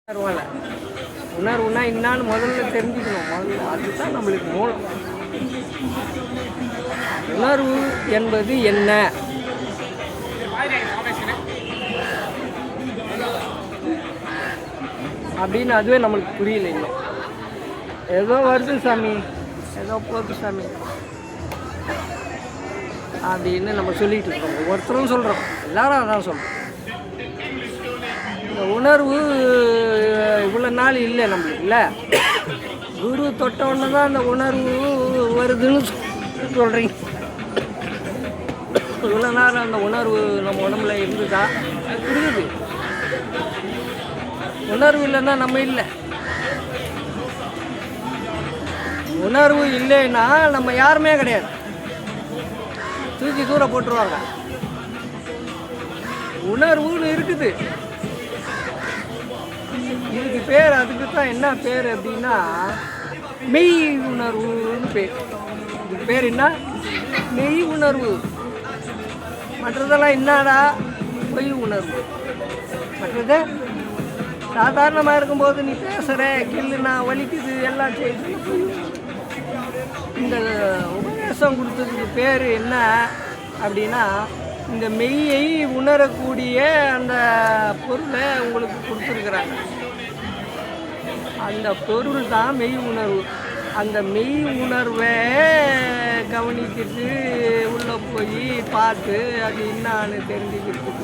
உணர்வால உணர்வுனா என்னான்னு முதல்ல தெரிஞ்சுக்கணும். முதல்ல அதுதான் நம்மளுக்கு மூலம். உணர்வு என்பது என்ன அப்படின்னு அதுவே நம்மளுக்கு புரியல. இன்னும் ஏதோ வருது சாமி, ஏதோ போகுது சாமி அப்படின்னு நம்ம சொல்லிகிட்டு இருக்கோம். ஒவ்வொருத்தரும் சொல்கிறோம், எல்லாரும் அதான் சொல்கிறோம். இந்த உணர்வு இவ்வளோ நாள் இல்லை நம்மளுக்கு. இல்லை, குரு தொட்டவுடனே தான் அந்த உணர்வு வருதுன்னு சொல்கிறீங்க. இவ்வளோ நாள் அந்த உணர்வு நம்ம உடம்புல இருந்துதா? இருக்குது. உணர்வு இல்லைன்னா நம்ம இல்லை. உணர்வு இல்லைன்னா நம்ம யாருமே கிடையாது. தூக்கி தூர போட்டுருவாங்க. உணர்வுன்னு இருக்குது. இதுக்கு பேர், அதுக்கு தான் என்ன பேர் அப்படின்னா மெய் உணர்வுன்னு பேர். இதுக்கு பேர் என்ன? மெய் உணர்வு. மற்றதெல்லாம் என்னடா? பொய் உணர்வு. மற்றது சாதாரணமாக இருக்கும்போது நீ பேசுகிற கில்லுனா வலிக்குது எல்லாம் செய்து. இந்த உபதேசம் கொடுத்ததுக்கு பேர் என்ன அப்படின்னா, இந்த மெய்யை உணரக்கூடிய அந்த பொருளை உங்களுக்கு கொடுத்துருக்குறாங்க. அந்த பொருள் தான் மெய் உணர்வு. அந்த மெய் உணர்வை கவனிக்கிட்டு உள்ளே போய் பார்த்து அது என்னான்னு தெரிஞ்சுக்கிறதுக்கு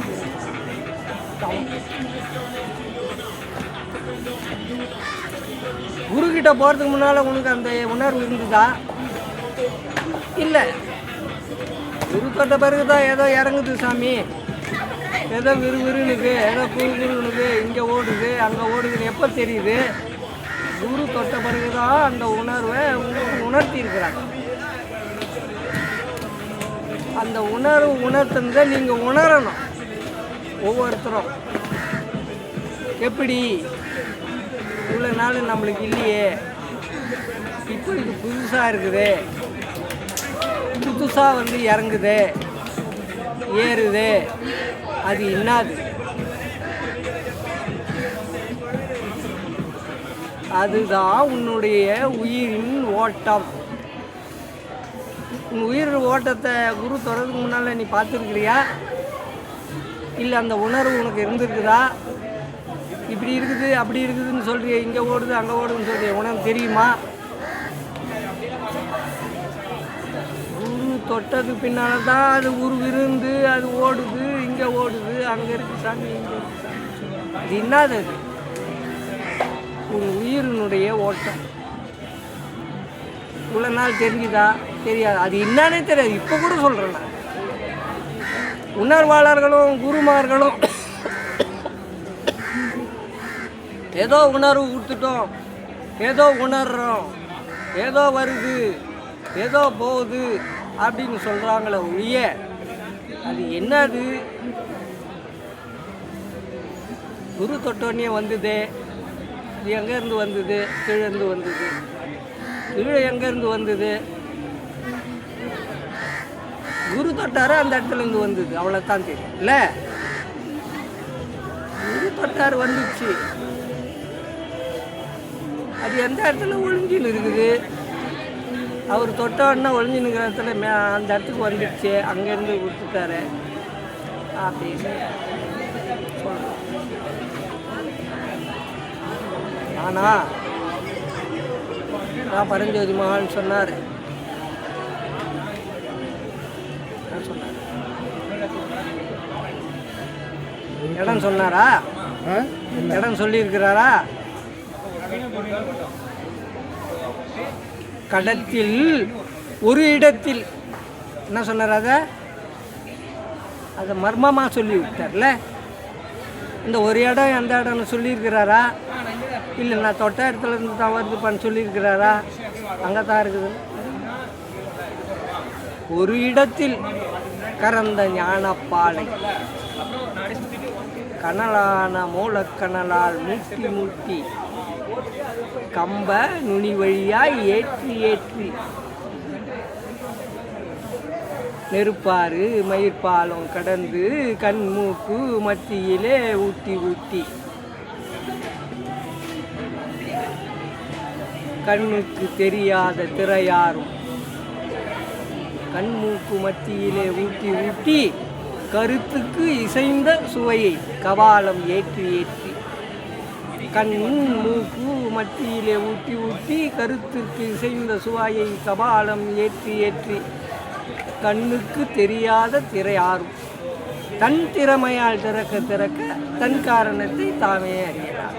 குருக்கிட்ட போகிறதுக்கு முன்னால் உனக்கு அந்த உணர்வு இருந்துதா? இல்லை. குரு தொட்ட பிறகு தான் ஏதோ இறங்குது சாமி, ஏதோ விறுவிறுனுக்கு, ஏதோ குறுகுறுனுக்கு, இங்கே ஓடுது அங்கே ஓடுதுன்னு எப்போ தெரியுது? குரு தொட்ட பிறகு தான் அந்த உணர்வை உங்களுக்கு உணர்த்தி இருக்கிறாங்க. அந்த உணர்வு உணர்த்துனதை நீங்கள் உணரணும். ஒவ்வொருத்தரும் எப்படி இவ்வளோ நாள் நம்மளுக்கு இல்லையே, இப்போ இது புதுசாக இருக்குது, புதுசாக இறங்குது ஏறுது, அது என்னது? அதுதான் உன்னுடைய உயிரின் ஓட்டம். உன் உயிர் ஓட்டத்தை குரு தொடர்றதுக்கு முன்னால் நீ பார்த்துருக்கிறியா? இல்லை அந்த உணர்வு உனக்கு இருந்திருக்குதா? இப்படி இருக்குது அப்படி இருக்குதுன்னு சொல்றிய, இங்கே ஓடுது அங்கே ஓடுதுன்னு சொல்றிய, உனக்கு தெரியுமா? குரு தொட்டதுக்கு பின்னால் தான் அது குரு விருந்து, அது ஓடுது, இங்கே ஓடுது, அங்கே இருக்குது சாமி, இங்கே இருக்குது சாமி. அது என்னது? அது உன் உயிரினுடைய ஓட்டம். இவ்வளோ நாள் தெரிஞ்சுதா? தெரியாது. அது என்னன்னே தெரியாது. இப்போ கூட சொல்கிறேன் நான். உணர்வாளர்களும் குருமார்களும் ஏதோ உணர்வு கொடுத்துட்டோம், ஏதோ உணர்றோம், ஏதோ வருது, ஏதோ போகுது அப்படின்னு சொல்கிறாங்களே ஒழிய அது என்னது? குரு தொட்டோன்னே வந்தது. இது எங்கேருந்து வந்தது? கீழேருந்து வந்தது. கீழே எங்கேருந்து வந்தது? குரு தொட்டாரு, அந்த இடத்துலேருந்து வந்தது. அவ்வளோதான் தெரியும். இல்லை, குரு தொட்டார் வந்துச்சு, அது எந்த இடத்துல ஒழிஞ்சின்னு இருக்குது? அவர் தொட்டோன்னா ஒழிஞ்சு நிற்கிற இடத்துல அந்த இடத்துக்கு வந்துடுச்சு, அங்கேருந்து கொடுத்துட்டாரு அப்படின்னு சொல்கிறோம். ஆனால் நான் பரஞ்சோதி மகான் சொன்னார். இடம் சொன்னாரா? இடம் சொல்லியிருக்கிறாரா? கடத்தில் ஒரு இடத்தில் என்ன சொன்னார்? அதை மர்மமாக சொல்லி விட்டார்ல. இந்த ஒரு இடம் எந்த இடம்னு சொல்லியிருக்கிறாரா? இல்லை நான் தொட்ட இடத்துல இருந்து தான் வருதுப்பான்னு சொல்லியிருக்கிறாரா? அங்கே தான் இருக்குது. ஒரு இடத்தில் கறந்த ஞானப்பாலை கனலான மூலக்கனலால் மூட்டி மூட்டி கம்ப நுனி வழியாய் ஏற்றி ஏற்றி நெருப்பாறு மயிர்பாலம் கடந்து கண் மூக்கு மத்தியிலே ஊட்டி ஊட்டி கண்ணுக்கு தெரியாத திரையாரும் கண்மூக்கு மத்தியிலே ஊட்டி ஊட்டி கருத்துக்கு இசைந்த சுவையை கபாலம் ஏற்றி ஏற்றி கண் மூக்கு மத்தியிலே ஊட்டி ஊட்டி கருத்துக்கு இசைந்த சுவையை கபாலம் ஏற்றி ஏற்றி கண்ணுக்கு தெரியாத திரையாரும் தன் திறமையால் திறக்க திறக்க தன் காரணத்தை தாமே அறியலாம்.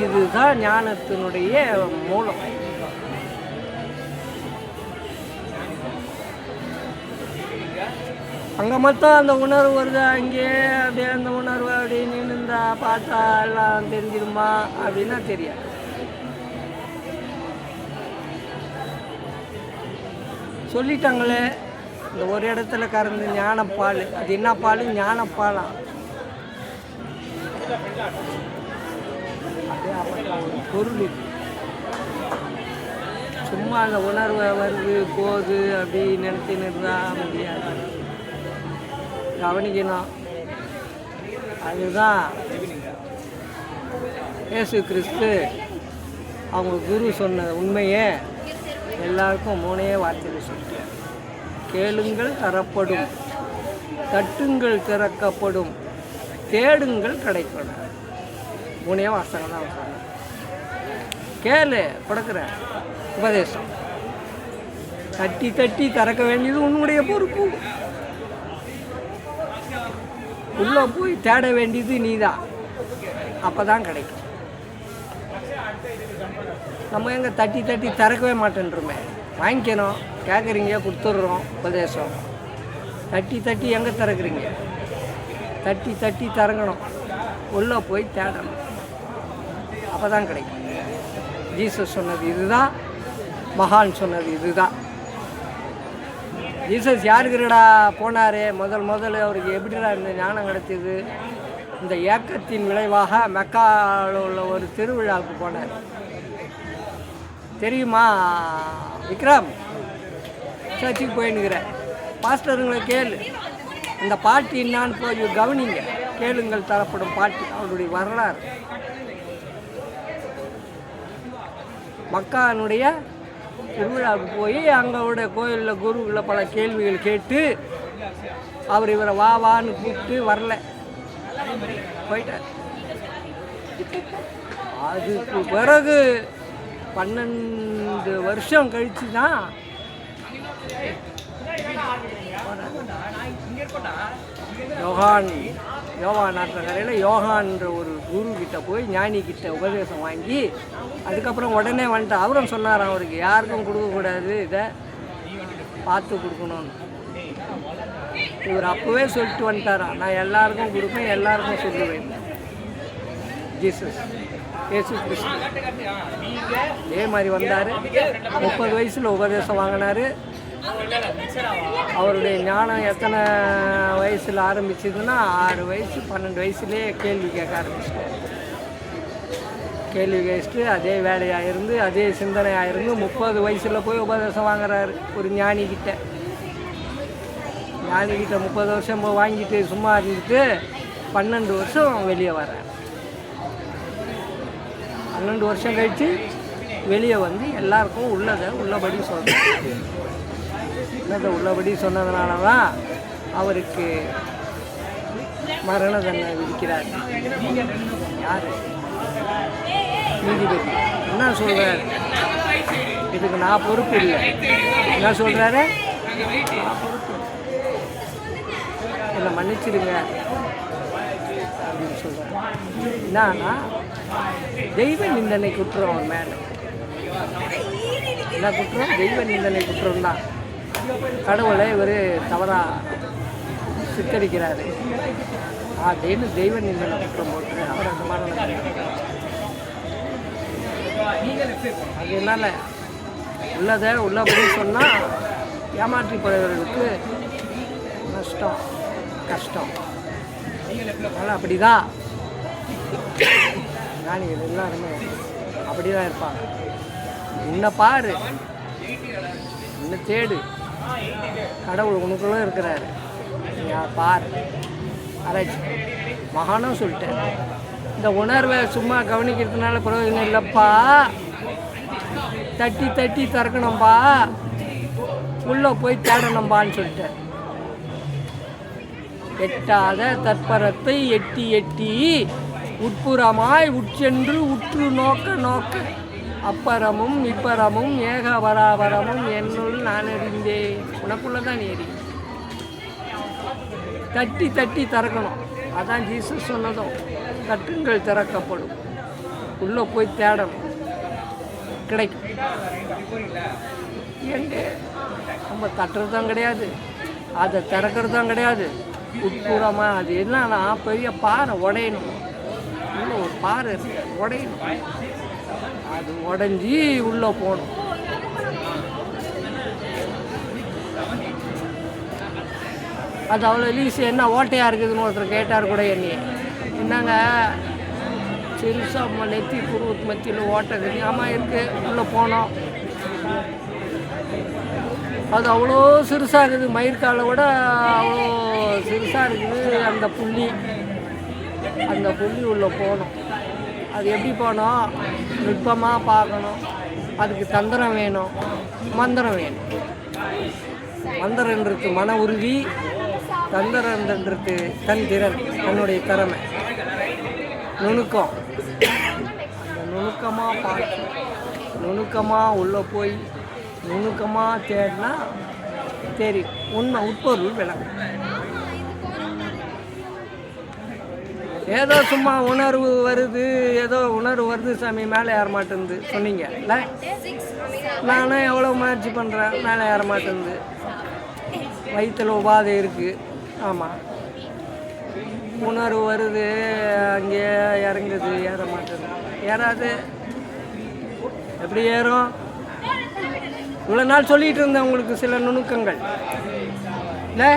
இதுதான் ஞானத்தினுடைய மூலம். அங்கே மட்டும் அந்த உணர்வு வருதா, அங்கே அப்படியே அந்த உணர்வு அப்படியே நின்றுந்தா பார்த்தா எல்லாம் தெரிஞ்சிருமா அப்படின்னா தெரியாது. சொல்லிட்டாங்களே இந்த ஒரு இடத்துல கறந்து ஞானப்பால், அது என்ன பால்? ஞானப்பாலா? பொருள் சும்மா அந்த உணர்வை வருது போகுது அப்படி நினைச்சுன்னு இருந்தால் முடியாது, கவனிக்கணும். அதுதான் இயேசு கிறிஸ்து அவங்க குரு சொன்ன உண்மையே எல்லாருக்கும் மூணே வார்த்தையில் சொல்லிட்டார். கேளுங்கள் தரப்படும், தட்டுங்கள் திறக்கப்படும், தேடுங்கள் கிடைப்படும். மூணே வாசகம் தான் சொன்னேன். கேளு கொடுக்குற உபதேசம், தட்டி தட்டி திறக்க வேண்டியது உன்னுடைய பொறுப்பு. உள்ளே போய் தேட வேண்டியது நீதான், அப்போ தான் கிடைக்கும். நம்ம எங்கே தட்டி தட்டி திறக்கவே மாட்டேன்றோமே. வாங்கிக்கணும், கேட்குறீங்க, கொடுத்துட்றோம் உபதேசம். தட்டி தட்டி எங்கே திறக்கிறீங்க? தட்டி தட்டி திறங்கணும், உள்ளே போய் தேடணும், அப்போ தான் கிடைக்கும். ஜீசஸ் சொன்னது இதுதான், மகான் சொன்னது இதுதான். ஜீசஸ் யாருக்குறடா போனார்? முதல்ல அவருக்கு எப்படிடா இந்த ஞானம் கிடைச்சது? இந்த ஏக்கத்தின் விளைவாக மெக்காவில் உள்ள ஒரு திருவிழாவுக்கு போனார். தெரியுமா விக்ரம்? சர்ச்சுக்கு போயின்னுக்கிறேன். பாஸ்டருங்களை கேளு, இந்த பாட்டு என்னான்னு போய் கவனிங்க. கேளுங்கள் தரப்படும் பாட்டு, அவருடைய வரலாறு. மக்கானுடைய திருவிழாவுக்கு போய் அங்கோடைய கோயிலில் குருவில் பல கேள்விகள் கேட்டு அவர் இவரை வான்னு கூப்பிட்டு வரல, போயிட்டார். அதுக்கு பிறகு 12 வருஷம் கழிச்சு தான் யோகான் நாட்டக்கரையில் யோகான்ற ஒரு குரு கிட்ட போய் ஞானி கிட்ட உபதேசம் வாங்கி அதுக்கப்புறம் உடனே வந்துட்டு அவரும் சொன்னாராம், அவருக்கு யாருக்கும் கொடுக்கக்கூடாது, இதை பார்த்து கொடுக்கணும்னு. இவர் அப்போவே சொல்லிட்டு வந்துட்டாராம், நான் எல்லாருக்கும் கொடுப்பேன், எல்லாருக்கும் சொல்லுவேன். ஜீசஸ் இயேசு கிறிஸ்து இதே மாதிரி வந்தார். 30 வயசில் உபதேசம் வாங்கினார். அவருடைய ஞானம் எத்தனை வயசில் ஆரம்பிச்சதுன்னா 6 வயசு 12 வயசுலேயே கேள்வி கேட்க ஆரம்பிச்சிட்டார். கேள்வி கேட்டு அதே வேலையாக இருந்து அதே சிந்தனையாக இருந்து 30 வயசில் போய் உபதேசம் வாங்குறாரு ஒரு ஞானிக்கிட்ட. 30 வருஷம் வாங்கிட்டு சும்மா இருந்துட்டு 12 வருஷம் வெளியே வர்றார். 12 வருஷம் கழித்து வெளியே வந்து எல்லாருக்கும் உள்ளபடி சொல்கிறார். உள்ளபடி சொன்னதுனால தான் அவருக்கு மரண தண்டனை விதிக்கிறார். யார்? நீதிபதி. என்ன சொல்கிறார்? இதுக்கு நான் பொறுப்பு இல்லை. என்ன சொல்கிறாரு? என்னை மன்னிச்சிடுங்க அப்படின்னு சொல்கிறார். என்னன்னா தெய்வ நிந்தனை குற்றம் அவன் மேலே. என்ன குற்றம்? தெய்வ நிந்தனை குற்றம் தான். கடவுளை இவர் தவறாக சித்தரிக்கிறாரு அப்படின்னு தெய்வ நிந்தனை குற்றம் போட்டு அவர் அந்த மாதிரி. அது என்னால் உள்ளபடி சொன்னால் ஏமாற்றி போயவர்களுக்கு நஷ்டம், கஷ்டம். அதனால் அப்படி தான் ஞானிகள் எல்லாருமே அப்படி தான் இருப்பாங்க. இன்னும் பாரு, இன்னும் தேடு, கடவுள் உனக்குள்ளே இருக்கிறாரு, நீ பார். ஆராய்ச்சி மகானும் சொல்லிட்டேன். இந்த உணர்வை சும்மா கவனிக்கிறதுனால பிரயோஜனம் இல்லைப்பா. தட்டி தட்டி திறக்கணும்பா, உள்ளே போய் தேடணும்பான்னு சொல்லிட்டேன். எட்டாத தற்பரத்தை எட்டி எட்டி உட்புறமாய் உட்சென்று உற்று நோக்க நோக்க அப்பறமும் இப்பறமும் ஏக பராபரமும் என்னுள் நான் அறிந்தேன். உனக்குள்ள தான் ஏறி தட்டி தட்டி திறக்கணும். அதான் ஜீசஸ் சொன்னதும், தட்டுங்கள் திறக்கப்படும். உள்ளே போய் தேடணும், கிடைக்கும். எங்க நம்ம தட்டுறதும் கிடையாது, அதை திறக்கிறதும் கிடையாது. உட்புறமாக அது என்னன்னா பெரிய பாறை உடையணும். உள்ள ஒரு பாறை இருக்கு, உடையணும். அது உடஞ்சி உள்ளே போகணும். அது அவ்வளோ லீஸு. என்ன ஓட்டையாக இருக்குதுன்னு ஒருத்தர் கேட்டார் கூட என்னையே. என்னங்க சிறுசாக நெத்தி புருவத்து மத்தியில் ஓட்டை இருக்குது. ஆமாம் இருக்குது. உள்ளே போனோம். அது அவ்வளோ சிறுசாக இருக்குது, மயிர்காலை விட அவ்வளோ சிறுசாக இருக்குது அந்த புள்ளி. அந்த புள்ளி உள்ளே போகணும். அது எப்படி போனோம்? நுட்பமாக பார்க்கணும். அதுக்கு தந்திரம் வேணும், மந்திரம் வேணும். மந்திரன்றது மன உறுதி, தந்திரன்றது தன் திறன், தன்னுடைய திறமை, நுணுக்கம். அந்த நுணுக்கமாக பார்த்து நுணுக்கமாக உள்ளே போய் நுணுக்கமாக தேடினா தெரியும் உண்மை, உட்பொருள் விளங்கும். ஏதோ சும்மா உணர்வு வருது, ஏதோ உணர்வு வருது சாமி, மேலே ஏற மாட்டேங்குது சொன்னீங்க இல்லை? நானும் எவ்வளோ முயற்சி பண்ணுறேன், மேலே ஏற மாட்டேங்குது. வயிற்றில் உபாதை இருக்குது. ஆமாம், உணர்வு வருது, அங்கே இறங்குது, ஏற மாட்டேங்குது. ஏறாது. எப்படி ஏறும்? இவ்வளோ நாள் சொல்லிகிட்டு இருந்தேன் உங்களுக்கு சில நுணுக்கங்கள் இல்லை?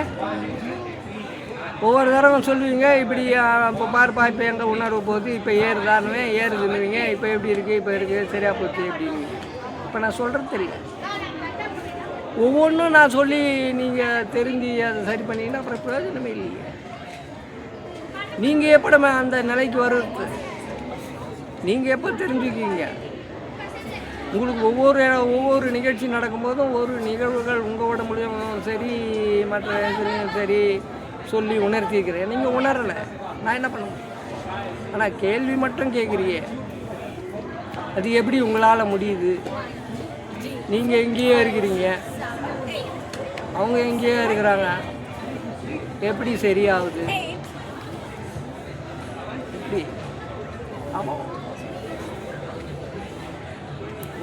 ஒவ்வொரு தடவை சொல்லுவீங்க, இப்படி இப்போ பார்ப்பா, இப்போ எங்கள் உணர்வு போகுது, இப்போ ஏறுதானுவே, ஏறுதுன்னுவீங்க. இப்போ எப்படி இருக்குது, இப்போ இருக்குது, சரியாக போச்சு அப்படின்னு. இப்போ நான் சொல்கிறது தெரியல. ஒவ்வொன்றும் நான் சொல்லி நீங்கள் தெரிஞ்சு அதை சரி பண்ணிங்கன்னா அப்புறம் பிரயோஜனமே இல்லைங்க. நீங்கள் எப்போ நம்ம அந்த நிலைக்கு வருது? நீங்கள் எப்போ தெரிஞ்சுக்கிங்க? உங்களுக்கு ஒவ்வொரு நிகழ்ச்சி நடக்கும்போதும் ஒரு நிகழ்வுகள் உங்களோட மூலியமும் சரி, மற்ற இதுலையும் சரி சொல்லி உணர்த்திக்கிறேன். நீங்கள் உணரலை, நான் என்ன பண்ண முடியும்? ஆனால் கேள்வி மட்டும் கேட்குறியே, அது எப்படி உங்களால் முடியுது? நீங்கள் எங்கேயோ இருக்கிறீங்க, அவங்க எங்கேயோ இருக்கிறாங்க. எப்படி சரியாகுது? எப்படி? ஆமாம்,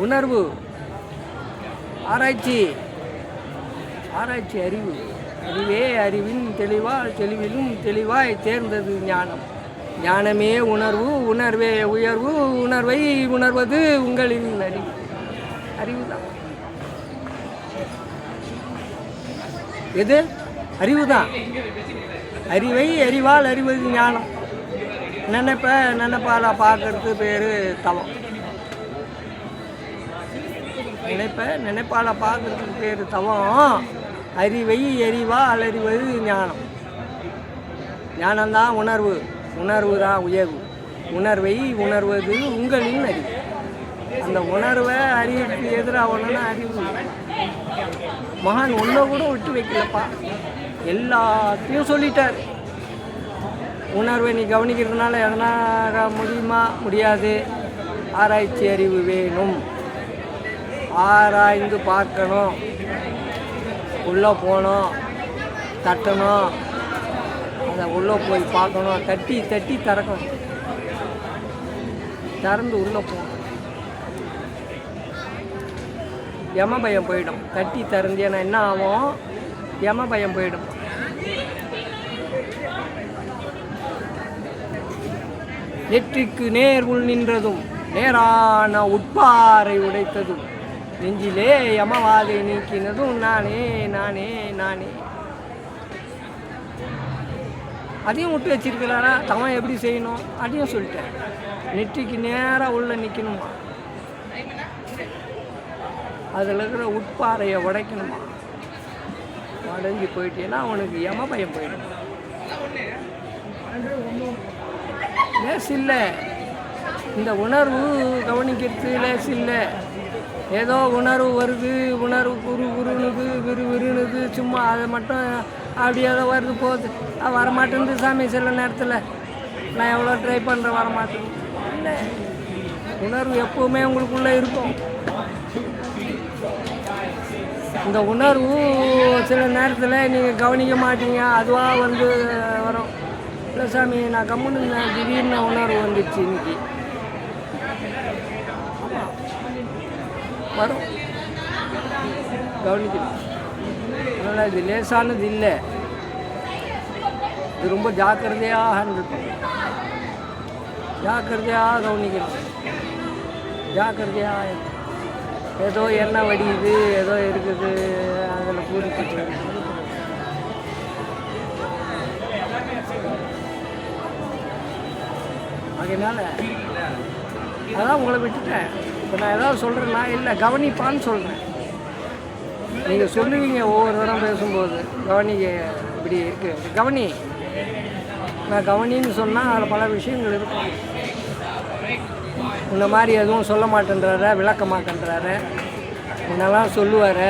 உணர்வு, ஆராய்ச்சி, அறிவு. அறிவே அறிவின் தெளிவால் தெளிவிலும் தெளிவாய் தேர்ந்தது ஞானம். ஞானமே உணர்வு, உணர்வே உயர்வு, உணர்வை உணர்வது உங்களின் அறிவு. அறிவு தான். எது? அறிவு தான். அறிவை அறிவால் அறிவது ஞானம். நினைப்பால் பார்க்கறது பேர் தவம். நினைப்பால் பார்க்கறதுக்கு பேர் தவம். அறிவை அறிவால் அறிவது ஞானம். ஞானம்தான் உணர்வு, உணர்வு தான் உயர்வு. உணர்வை உணர்வது உங்களின் அறிவு. அந்த உணர்வை அறிவுக்கு எதிராக ஒன்றுனா அறிவு. மகான் ஒன்றை கூட விட்டு வைக்கலப்பா, எல்லாத்தையும் சொல்லிட்டார். உணர்வை நீ கவனிக்கிறதுனால எதனா முடியுமா? முடியாது. ஆராய்ச்சி அறிவு வேணும். ஆராய்ந்து பார்க்கணும், உள்ளே போகணும், தட்டணும், அதை உள்ளே போய் பார்க்கணும், தட்டி தட்டி திறக்கணும், திறந்து உள்ளே போகணும். யம பயம் போயிடும். தட்டி திறந்தேன்னா என்ன ஆகும்? யம பயம் போயிடும். நெற்றிக்கு நேர் உள் நின்றதும் நேரான உட்பாறை உடைத்ததும் நெஞ்சிலே யமவாதை நீக்கினதும் நானே நானே நானே. அதையும் விட்டு வச்சிருக்கிறாரா? தவன் எப்படி செய்யணும் அதையும் சொல்லிட்டேன். நெற்றிக்கு நேராக உள்ள நிற்கணுமா, அதில் இருக்கிற உட்பாறையை உடைக்கணுமா. உடஞ்சி போயிட்டேன்னா அவனுக்கு யம பயம் போயிடும். லேஸ் இல்லை. இந்த உணர்வு கவனிக்கிறது லேஸ் இல்லை. ஏதோ உணர்வு வருது, உணர்வு குருனுது, விறுனுது, சும்மா அதை மட்டும் அப்படியே ஏதோ வருது போகுது. வரமாட்டேங்குது சாமி. சில நேரத்தில் நான் எவ்வளோ ட்ரை பண்ணுறேன், வரமாட்டேங்குது. இல்லை, உணர்வு எப்போவுமே உங்களுக்குள்ளே இருக்கும். இந்த உணர்வு சில நேரத்தில் நீங்கள் கவனிக்க மாட்டீங்க, அதுவாக வந்து வரும். இல்லை சாமி, நான் கம்முன்னு திடீர்னு உணர்வு வந்துச்சு இன்னைக்கு. வரும், கவனிக்கணும். அதனால் இது லேசானது இல்லை. இது ரொம்ப ஜாக்கிரதையாக ஹேண்டில் பண்ணணும், ஜாக்கிரதையாக கவனிக்கணும், ஜாக்கிரதையாக. ஏதோ எண்ணெய் வடியுது, ஏதோ இருக்குது, அதில் பூரிக்கிட்டு அதனால அதான் உங்களை விட்டுட்டேன். இப்போ நான் ஏதாவது சொல்கிறேன்னா இல்லை கவனிப்பான்னு சொல்கிறேன். நீங்கள் சொல்லுவீங்க ஒவ்வொரு தரம் பேசும்போது, கவனிக்க இப்படி இருக்குது, கவனி. நான் கவனின்னு சொன்னால் அதில் பல விஷயங்கள் இருக்கும். இந்த மாதிரி எதுவும் சொல்ல மாட்டேன்றாரு, விளக்க மாட்டேன்றாரு. முன்னெல்லாம் சொல்லுவார்,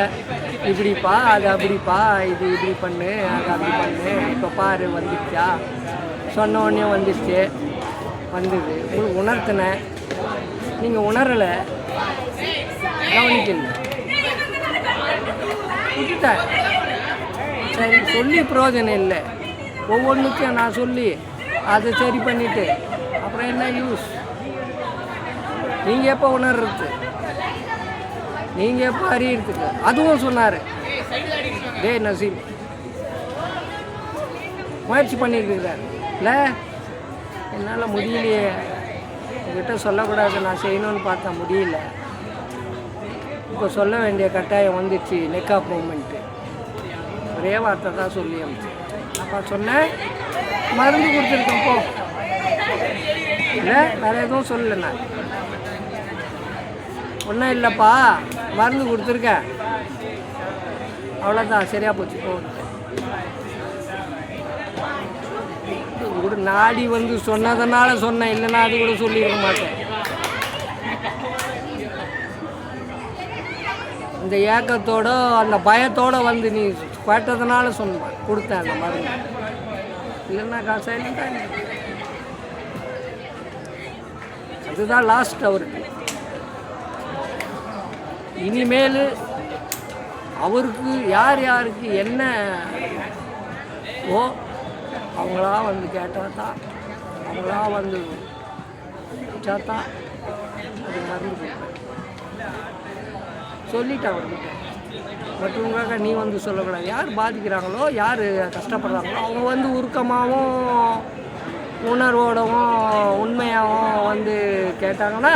இப்படிப்பா அது அப்படிப்பா, இது இப்படி பண்ணு, அது அப்படி பண்ணு, இப்போ பாரு வந்துடுச்சா, சொன்ன உடனே வந்துடுச்சு, வந்தது உங்களுக்கு உணர்த்தினேன், நீங்கள் உணரலை, கவனிக்கல, விட்டுட்டேன். சரி, சொல்லி பிரயோஜனம் இல்லை. ஒவ்வொன்றுக்கும் நான் சொல்லி அதை சரி பண்ணிவிட்டு அப்புறம் என்ன யூஸ்? நீங்கள் எப்போ உணர்றது, நீங்கள் எப்போ அறியறதுக்கு? அதுவும் சொன்னார், டே நசீம் முயற்சி பண்ணியிருக்கிறார். இல்லை என்னால் முடியலையே, உங்ககிட்ட சொல்லக்கூடாது, நான் செய்யணும்னு பார்த்தா முடியல. இப்போ சொல்ல வேண்டிய கட்டாயம் வந்துச்சு, நெக்காப் மூமெண்ட்டு. ஒரே வார்த்தை தான் சொல்லி அமிச்சு. அப்போ சொன்னேன், மருந்து கொடுத்துருக்கேன் போ. இல்லை வேறு எதுவும் சொல்லலை, நான் ஒன்றும் இல்லைப்பா, மருந்து கொடுத்துருக்கேன், அவ்வளோதான், சரியாக போச்சு போ. கூட நாடி வந்து சொன்னதுனால சொன்னேன், இல்லைன்னா அது கூட சொல்லியிருக்க மாட்டேன். இந்த ஏக்கத்தோட அந்த பயத்தோடு வந்து நீ கேட்டதுனால சொன்னேன், கொடுத்தேன் அந்த மருந்து. இல்லைன்னா சைலண்டாக அதுதான் லாஸ்ட் அவருக்கு. இனிமேல் அவருக்கு யார் யாருக்கு என்ன அவங்களா வந்து கேட்டால் தான், அவங்களா வந்து தான் அது மருந்து கொடுப்பேன். சொல்லிட்டேன் அவர்கிட்ட. மற்றவங்களுக்காக நீ வந்து சொல்லக்கூடாது. யார் பாதிக்கிறாங்களோ, யார் கஷ்டப்படுறாங்களோ அவங்க வந்து உருக்கமாகவும் உணர்வோடவும் உண்மையாகவும் வந்து கேட்டாங்கன்னா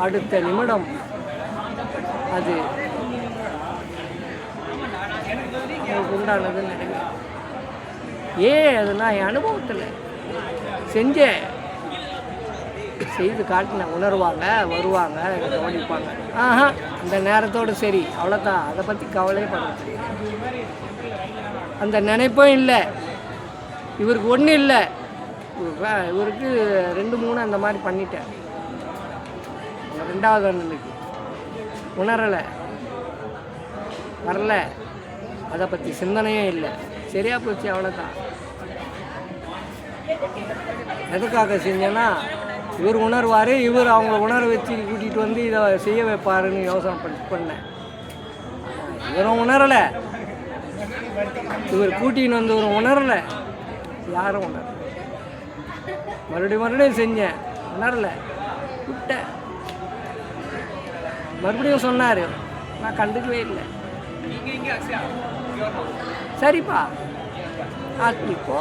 அடுத்த நிமிடம் அது அவங்களுக்கு உண்டானதுன்னு நினைக்கிறேன். அது நான் என் அனுபவத்தில் செஞ்சேன், செய்து காட்டினேன். உணர்வாங்க, வருவாங்க, கவனிப்பாங்க. அந்த நேரத்தோடு சரி, அவ்வளோதான். அதை பற்றி கவலையே பண்ண அந்த நினைப்பும் இல்லை. இவருக்கு ஒன்றும் இல்லை, இவருக்கு 2-3 அந்த மாதிரி பண்ணிட்டேன். ரெண்டாவது அண்ணனுக்கு உணரலை, வரல, அதை பற்றி சிந்தனையும் இல்லை, சரியாக போச்சு, அவ்வளோதான். எதுக்காக செஞ்சேன்னா இவர் உணர்வார், இவர் அவங்கள உணர வச்சு கூட்டிகிட்டு வந்து இதை செய்ய வைப்பாருன்னு யோசனை பண்ணேன். இவரும் உணரலை, இவர் கூட்டின்னு வந்து இவரும் உணரலை, யாரும் உணரலை. மறுபடியும் செஞ்சேன், உணரலை, விட்டேன். மறுபடியும் சொன்னார், நான் கண்டுக்கவே இல்லை. சரிப்பா ஆத்மிப்போ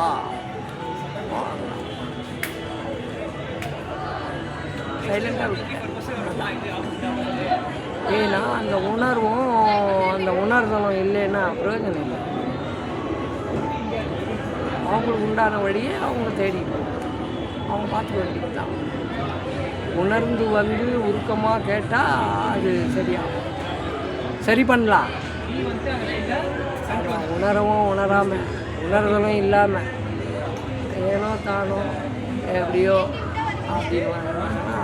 சைலண்டாக விட்டேன். ஏன்னா அந்த உணர்வும் அந்த உணர்தலும் இல்லைன்னா பிரயோஜனம் இல்லை. அவங்களுக்கு உண்டான வழியை அவங்க தேடிக்கணும், அவங்க பார்த்துக்க வேண்டியது தான். உணர்ந்து வந்து உருக்கமாக கேட்டால் அது சரியாகும், சரி பண்ணலாம். உணரவும் உணராமல், உணர்தலும் இல்லாமல் தானோ எப்படியோ அப்படின்னு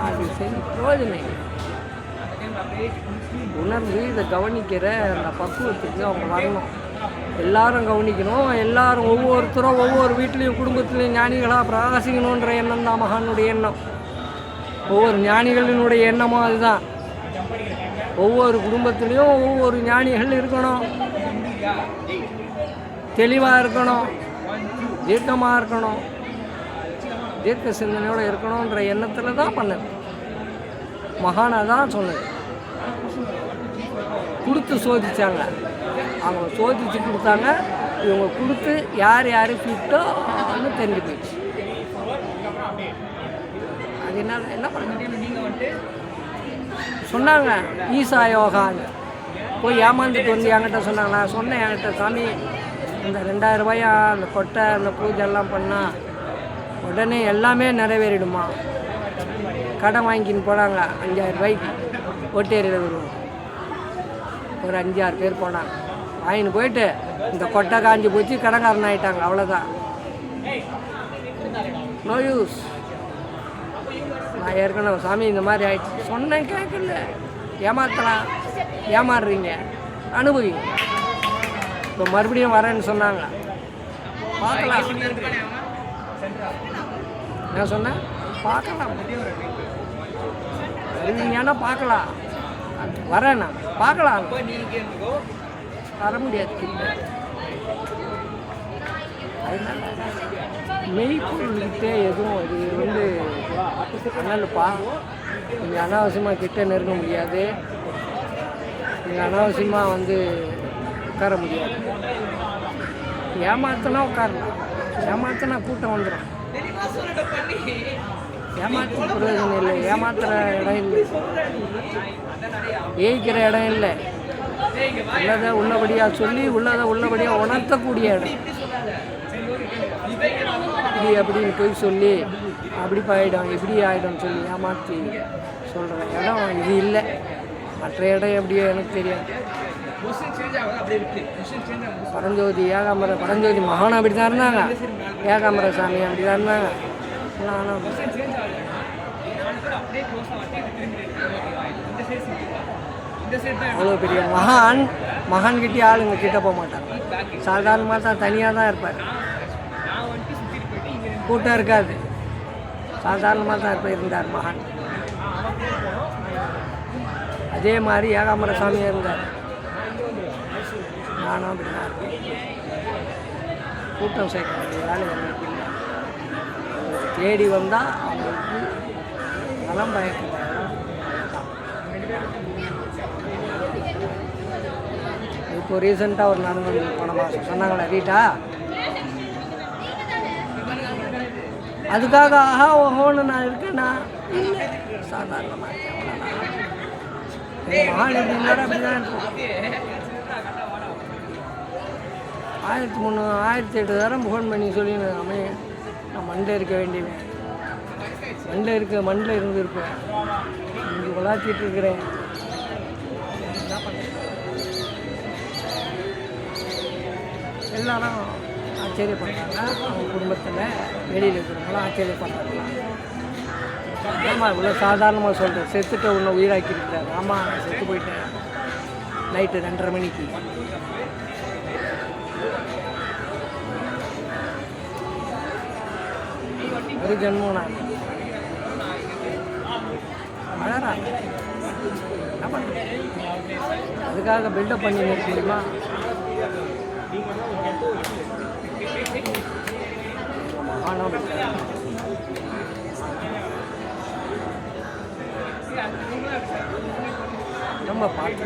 அது சரி பிரயோஜனம் இல்லை. உணர்ந்து இதை கவனிக்கிற அந்த பக்குவத்துக்கு அவங்க வரணும். எல்லாரும் கவனிக்கணும். எல்லாரும் ஒவ்வொருத்தரும் ஒவ்வொரு வீட்லேயும் குடும்பத்துலேயும் ஞானிகளாக பிரகாசிக்கணுன்ற எண்ணம் தான் மகானுடைய எண்ணம். ஒவ்வொரு ஞானிகளினுடைய எண்ணமும் அதுதான். ஒவ்வொரு குடும்பத்துலேயும் ஒவ்வொரு ஞானிகள் இருக்கணும், தெளிவாக இருக்கணும், தீர்க்கமாக இருக்கணும், தீர்க்க சிந்தனையோடு இருக்கணுன்ற எண்ணத்தில் தான் பண்ணது. மகானா தான் சொன்னது. கொடுத்து சோதித்தாங்க, அவங்க சோதித்து கொடுத்தாங்க. இவங்க கொடுத்து யார் யார் ஃபிட்டோன்னு தெரிஞ்சு போயிடுச்சு. அது என்ன பண்ண சொன்னாங்க. ஈசா யோகான்னு போய் ஏமாந்துட்டு வந்து என்கிட்ட சொன்னாங்க. நான் சொன்னேன், என்கிட்ட சாமி இந்த 2000 ரூபாயா அந்த கொட்டை அந்த பூஜை எல்லாம் பண்ணால் உடனே எல்லாமே நிறைவேறிடுமா? கடன் வாங்கின்னு போனாங்க 5000 ரூபாய்க்கு. ஒட்டேரியில் வருவோம் ஒரு 5-6 பேர் போனாங்க. வாங்கின்னு போயிட்டு இந்த கொட்டை காஞ்சி போச்சு, கடன்காரன் ஆகிட்டாங்க. அவ்வளோதான், நோ யூஸ். நான் ஏற்கனவே சாமி இந்த மாதிரி ஆயிடுச்சு சொன்னேன், கேட்கல. ஏமாத்தலாம், ஏமாறுறீங்க, அனுபவிங்க. இப்போ மறுபடியும் வரேன்னு சொன்னாங்க, பார்க்கலாம். நான் சொன்னேன் பார்க்கலாம், வருவீங்கன்னா பார்க்கலாம். வரேன் நான் பார்க்கலாம், வர முடியாது. அதனால மெய்ப்பொருள்கிட்ட எதுவும் இது அண்ணலுப்பா, நீங்கள் அனாவசியமாக கிட்ட நெருங்க முடியாது, நீங்கள் அனாவசியமாக உட்கார முடியாது. ஏமாத்தினா உட்காரலாம், ஏமாத்தினா கூட்டம் வந்துடும். ஏமாற்ற பிரயோஜனம் இல்லை, ஏமாத்துகிற இடம் இல்லை, ஏய்க்கிற இடம் இல்லை. உள்ளதை உள்ளபடியாக சொல்லி உள்ளதை உள்ளபடியாக உணர்த்தக்கூடிய இடம். இப்படி அப்படின்னு போய் சொல்லி அப்படி ஆகிடும் இப்படி ஆகிடும் சொல்லி ஏமாற்றி சொல்கிற இடம் இது இல்லை. மற்ற இடம் எப்படியோ எனக்கு தெரியாது. பரஞ்சோதி பரஞ்சோதி மகானும் அப்படி தான் இருந்தாங்க, ஏகாம்பர சாமி அப்படி தான் இருந்தாங்க. அவ்வளோ பெரிய மகான்கிட்டே ஆளுங்க கிட்ட போக மாட்டாங்க. சாதாரணமாக தான் தனியாக தான் இருப்பார், கூட்டம் இருக்காது. சாதாரணமாக தான் இருந்தார் மகான். அதே மாதிரி ஏகாம்பர சாமியாக இருந்தார். நானும் அப்படி தான் இருக்கேன். கூட்டம் சேர்க்க வேண்டிய வேலை எனக்கு இல்லை. தேடி வந்தால் அவங்களுக்கு நலம் பயக்கும். இப்போ ரீசெண்டாக ஒரு நடந்தது, போன மாதம் சொன்னாங்களே ரீட்டா, அதுக்காக ஆஹா ஓஹோன்னு நான் இருக்கேன்னா இல்லை, சாதாரணமாக இருக்கேன். மகான் எப்படின்னாரு அப்படி தான் இருக்கும். 1300-1008 தரம் ஃபோன் பண்ணி சொல்லின்னு அம்மே நான் மண்ணில் இருக்க வேண்டியவன், மண்ணில் இருந்து இருப்பேன், இங்கே விளாச்சிட்டு இருக்கிறேன். என்ன பண்ண எல்லாரும் ஆச்சரியப்படுறாங்க. அவங்க குடும்பத்தில் வெளியில் இருக்கிறவங்களாம் ஆச்சரியப்படுறாங்களா? ஆமாம், இவ்வளோ சாதாரணமாக சொல்கிறேன். செத்துட்ட உன்னை உயிராக்கி இருக்கிறாரு. ஆமாம், நான் செத்து போயிட்டேன் நைட்டு 2:30 மணிக்கு. ஒரு ஜென்மம் நான் அழறாங்க. என்ன பண்ணுறேன்? அதுக்காக பில்டப் பண்ணி நிறுத்த முடியுமா? ரொம்ப பார்த்து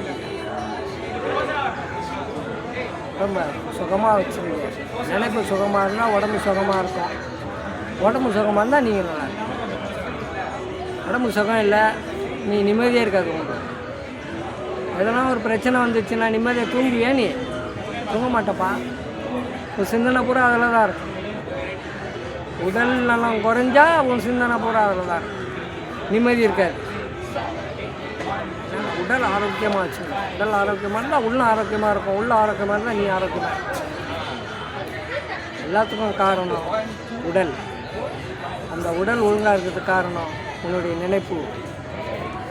ரொம்ப சுகமாக வச்சுருங்க. நினைப்பு சுகமாக இருந்தால் உடம்பு சுகமாக இருக்கும். உடம்பு சுகமாக இருந்தால் நீங்கள் நல்லா இருக்கும். உடம்பு சுகம் இல்லை, நீ நிம்மதியாக இருக்காது. உங்களுக்கு எதனா ஒரு பிரச்சனை வந்துச்சுன்னா நிம்மதியாக தூங்குவியா? நீ தூங்க மாட்டப்பா. உன் சிந்தனை பூரா அதில் தான் இருக்கும். உடல் நலம் குறைஞ்சா உன் சிந்தனை பூரா அதில் தான் இருக்கும். நிம்மதி இருக்காது. உடல் ஆரோக்கியமாக வச்சுக்கணும். உடல் ஆரோக்கியமாக இருந்தால் உள்ள ஆரோக்கியமாக இருக்கும். உள்ள ஆரோக்கியமாக இருந்தால் நீ ஆரோக்கியமாக இருக்கும். எல்லாத்துக்கும் காரணம் உடல். அந்த உடல் ஒழுங்காக இருக்கிறதுக்கு காரணம் உன்னுடைய நினைப்பு.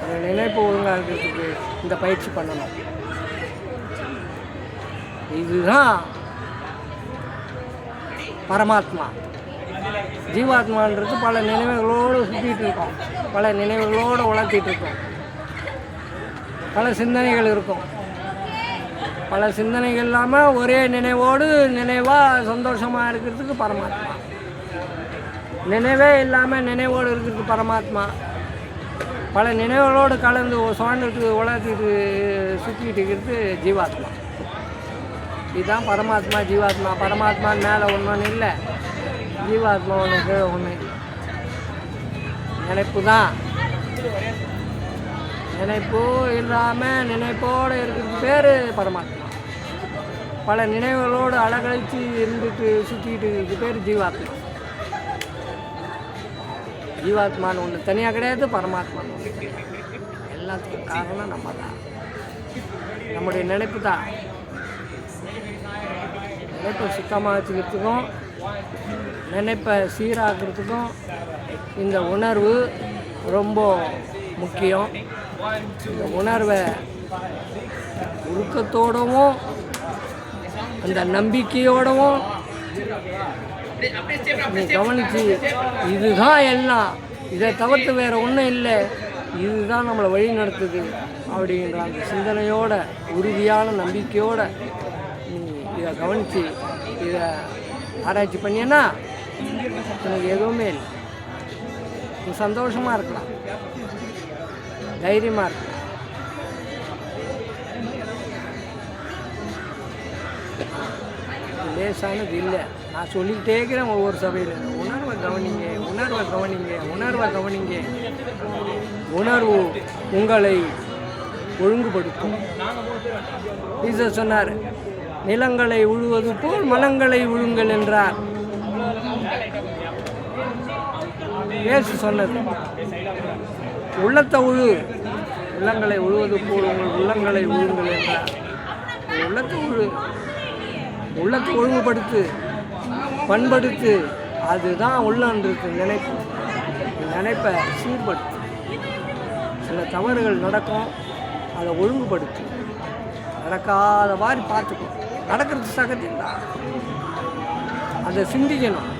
அந்த நினைப்பு ஒழுங்காக இருக்கிறதுக்கு இந்த பயிற்சி பண்ணணும். இதுதான் பரமாத்மா. ஜீவாத்மான்றது பல நினைவுகளோடு சுற்றிட்டு இருக்கோம், பல நினைவுகளோடு உழத்திட்டு இருக்கோம், பல சிந்தனைகள் இருக்கும். பல சிந்தனைகள் இல்லாமல் ஒரே நினைவோடு நினைவாக சந்தோஷமாக இருக்கிறதுக்கு பரமாத்மா. நினைவே இல்லாமல் நினைவோடு இருக்கிறதுக்கு பரமாத்மா. பல நினைவுகளோடு கலந்து சுவாண்டுட்டு உலகத்துக்கு சுற்றிக்கிட்டு இருக்கிறது ஜீவாத்மா. இதுதான் பரமாத்மா. ஜீவாத்மா பரமாத்மா மேலே ஒன்று இல்லை, ஜீவாத்மா ஒன்று கீழே ஒன்று இல்லை. நினைப்பு தான். நினைப்பு இல்லாமல் நினைப்போடு இருக்கிறது பேர் பரமாத்மா. பல நினைவுகளோடு அலகழித்து இருந்துட்டு சுற்றிக்கிட்டு இருக்கிறது பேர் ஜீவாத்மா. ஜீவாத்மான்னு ஒன்று தனியாக கிடையாது, பரமாத்மான்னு ஒன்று கிடையாது. எல்லாத்துக்கும் காரணம் நம்ம தான், நம்முடைய நினைப்பு தான். நினைப்பை சுத்தமாக வச்சுக்கிறதுக்கும் நினைப்பை சீராக்கிறதுக்கும் இந்த உணர்வு ரொம்ப முக்கியம். இந்த உணர்வை உருக்கத்தோடவும் அந்த நம்பிக்கையோடவும் நீ கவனித்து இதுதான் எல்லாம், இதை தவிர்த்து வேறு ஒன்றும் இல்லை, இதுதான் நம்மளை வழி நடத்துது அப்படின்ற அந்த சிந்தனையோட உறுதியான நம்பிக்கையோடு நீ இதை கவனித்து இதை ஆராய்ச்சி பண்ணியன்னா எனக்கு எதுவுமே இல்லை. நீ சந்தோஷமாக இருக்கலாம், தைரியமாக இருக்கலாம். லேசானது இல்லை. நான் சொல்லிக்கிட்டே இருக்கிறேன் ஒவ்வொரு சபையில், உணர்வை கவனிங்க, உணர்வை கவனிங்க, உணர்வை கவனிங்க. உணர்வு உங்களை ஒழுங்குபடுத்தும். ஈசர் சொன்னார், நிலங்களை உழுவது போல் மலங்களை உழுங்கள் என்றார். இயேசு சொன்னது உள்ளத்தை உழு, உள்ளங்களை உழுவது போல் உங்கள் உள்ளங்களை உழுங்கள் என்றார். உள்ளத்தை உழு, உள்ளத்தை ஒழுங்குபடுத்து, பண்படுத்து. அதுதான் உள்ளன்றது நினைப்பு. நினைப்பை சீர்படுத்து. சில தவறுகள் நடக்கும், அதை ஒழுங்குபடுத்து. நடக்காத மாதிரி பார்த்துக்கணும். நடக்கிறது சகஜம் தான், அதை சிந்திக்கணும்.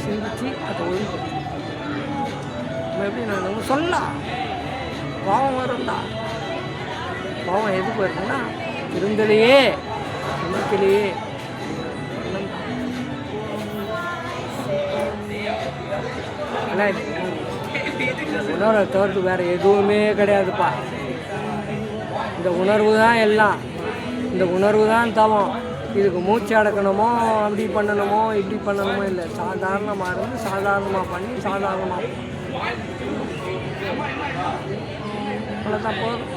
சிந்திச்சு அதை ஒழுங்குபடுத்து. நம்ம எப்படி நம்ம சொல்லலாம், கோபம் வரும்டா. கோபம் எதுக்கு வருதுன்னா இருந்தலையே சிந்திக்கலையே. உணர்வை தவிர்த்து வேறு எதுவுமே கிடையாதுப்பா. இந்த உணர்வு தான் எல்லாம், இந்த உணர்வு தான் தவம். இதுக்கு மூச்சு அடக்கணுமோ, அப்படி பண்ணணுமோ, இப்படி பண்ணணுமோ இல்லை. சாதாரணமாக இருந்து சாதாரணமாக பண்ணி சாதாரணமாக அவ்வளோதான் போதும்.